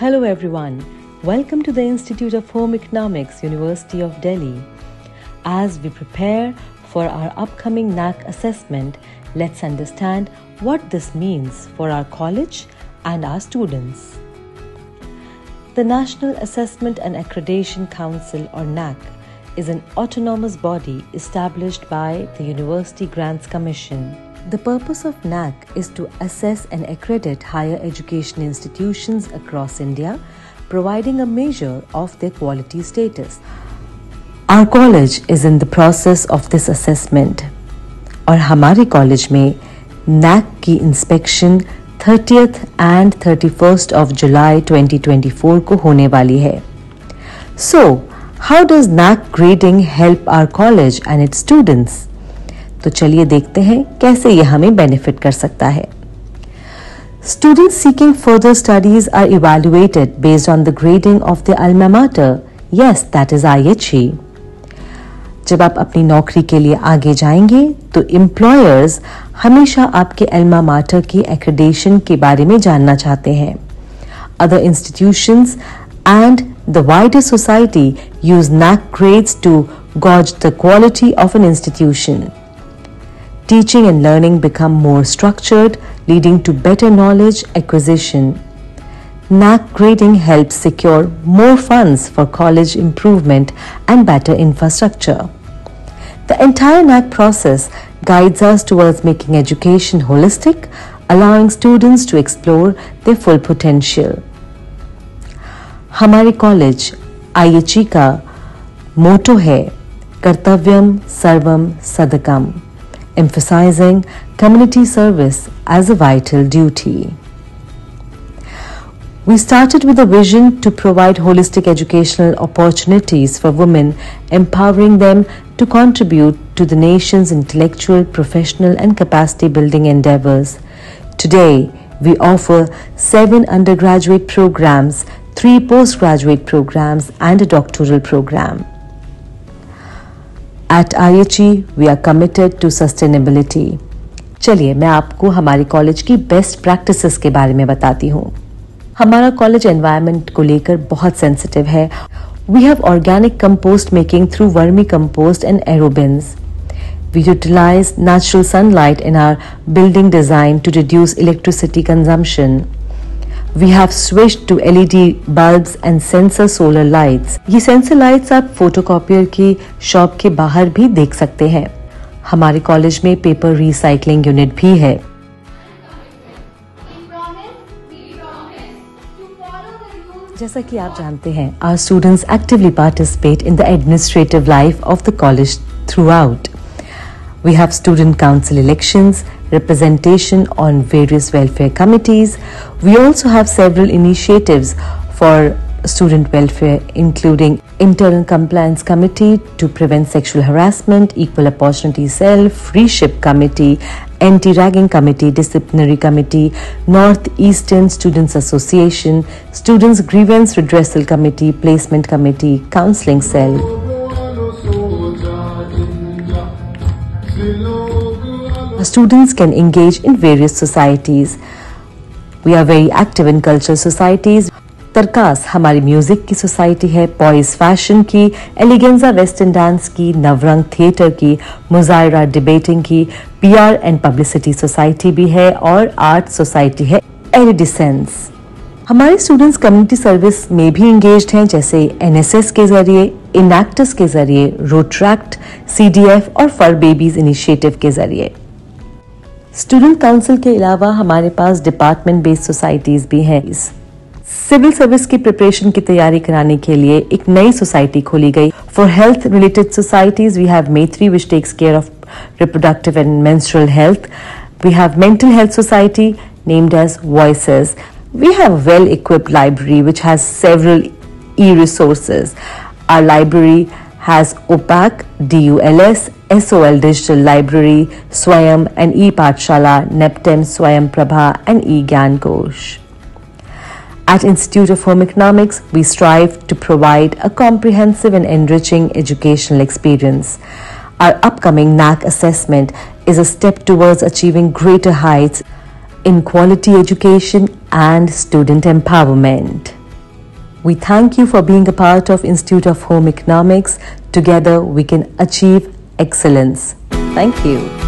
Hello everyone, welcome to the Institute of Home Economics, University of Delhi. As we prepare for our upcoming NAC assessment, let's understand what this means for our college and our students. The National Assessment and Accreditation Council, or NAC, is an autonomous body established by the University Grants Commission. The purpose of NAC is to assess and accredit higher education institutions across India, providing a measure of their quality status. Our college is in the process of this assessment और हमारे college में NAC की inspection 30th and 31st of July 2024 को होने वाली है. So, how does NAC grading help our college and its students? तो चलिए देखते हैं कैसे यह हमें बेनिफिट कर सकता है. Students seeking further studies are evaluated based on the grading of their alma mater. Yes, that is IHE. जब आप अपनी नौकरी के लिए आगे जाएंगे तो एम्प्लॉयर्स हमेशा आपके alma mater की एक्रेडिटेशन के बारे में जानना चाहते हैं. Other institutions and the wider society use NAC grades to gauge the quality of an institution. Teaching and learning become more structured, leading to better knowledge acquisition. NAC grading helps secure more funds for college improvement and better infrastructure. The entire NAC process guides us towards making education holistic, allowing students to explore their full potential. हमारे college IHE का मोटो है कर्तव्यम सर्वम सदकम, emphasizing community service as a vital duty. We started with a vision to provide holistic educational opportunities for women, empowering them to contribute to the nation's intellectual, professional and capacity building endeavors. Today, we offer 7 undergraduate programs, 3 postgraduate programs and a doctoral program. At IHE, we are committed to sustainability. चलिए मैं आपको हमारे college की best practices के बारे में बताती हूँ. हमारा कॉलेज एनवायरनमेंट को लेकर बहुत सेंसिटिव है. We have organic compost making through vermi compost and aerobins. We utilize natural sunlight in our building design to reduce electricity consumption. We have switched to LED bulbs and sensor solar lights. ये sensor lights आप photocopier की shop के बाहर भी देख सकते हैं. हमारे कॉलेज में पेपर रिसाइकलिंग यूनिट भी है. जैसा कि आप जानते हैं, our students actively participate in the administrative life of the college throughout. We have student council elections, representation on various welfare committees. We also have several initiatives for student welfare, including Internal Compliance Committee to prevent sexual harassment, Equal Opportunity Cell, Free Ship Committee, Anti-Ragging Committee, Disciplinary Committee, North Eastern Students Association, Students Grievance Redressal Committee, Placement Committee, Counseling Cell. Students can engage in various societies. We are very active in cultural societies. तरकास हमारी music की society है, poise fashion की, एलिगेंजा western dance की, Navrang theatre की, मुजायरा debating की, PR and publicity society भी है और आर्ट सोसाइटी है एरिडिसेंस. हमारे स्टूडेंट्स कम्युनिटी सर्विस में भी इंगेज्ड हैं, जैसे NSS के जरिए, इनैक्टस के जरिए, रोट्रैक्ट, CDF और फर बेबीज इनिशिएटिव के जरिए. स्टूडेंट काउंसिल के अलावा हमारे पास डिपार्टमेंट बेस्ड सोसाइटीज भी हैं. सिविल सर्विस की प्रिपरेशन की तैयारी कराने के लिए एक नई सोसाइटी खोली गई. For health related societies we have Maitri which takes care of reproductive and menstrual health. We have mental health society named as voices. We have well equipped library which has several e-resources. Our library has OPAC, DULS, SOL Digital Library, Swayam and ePathshala, Neptem, Swayam Prabha and eGyan Kosh. At Institute of Home Economics, we strive to provide a comprehensive and enriching educational experience. Our upcoming NAC assessment is a step towards achieving greater heights in quality education and student empowerment. We thank you for being a part of Institute of Home Economics. Together we can achieve excellence. Thank you.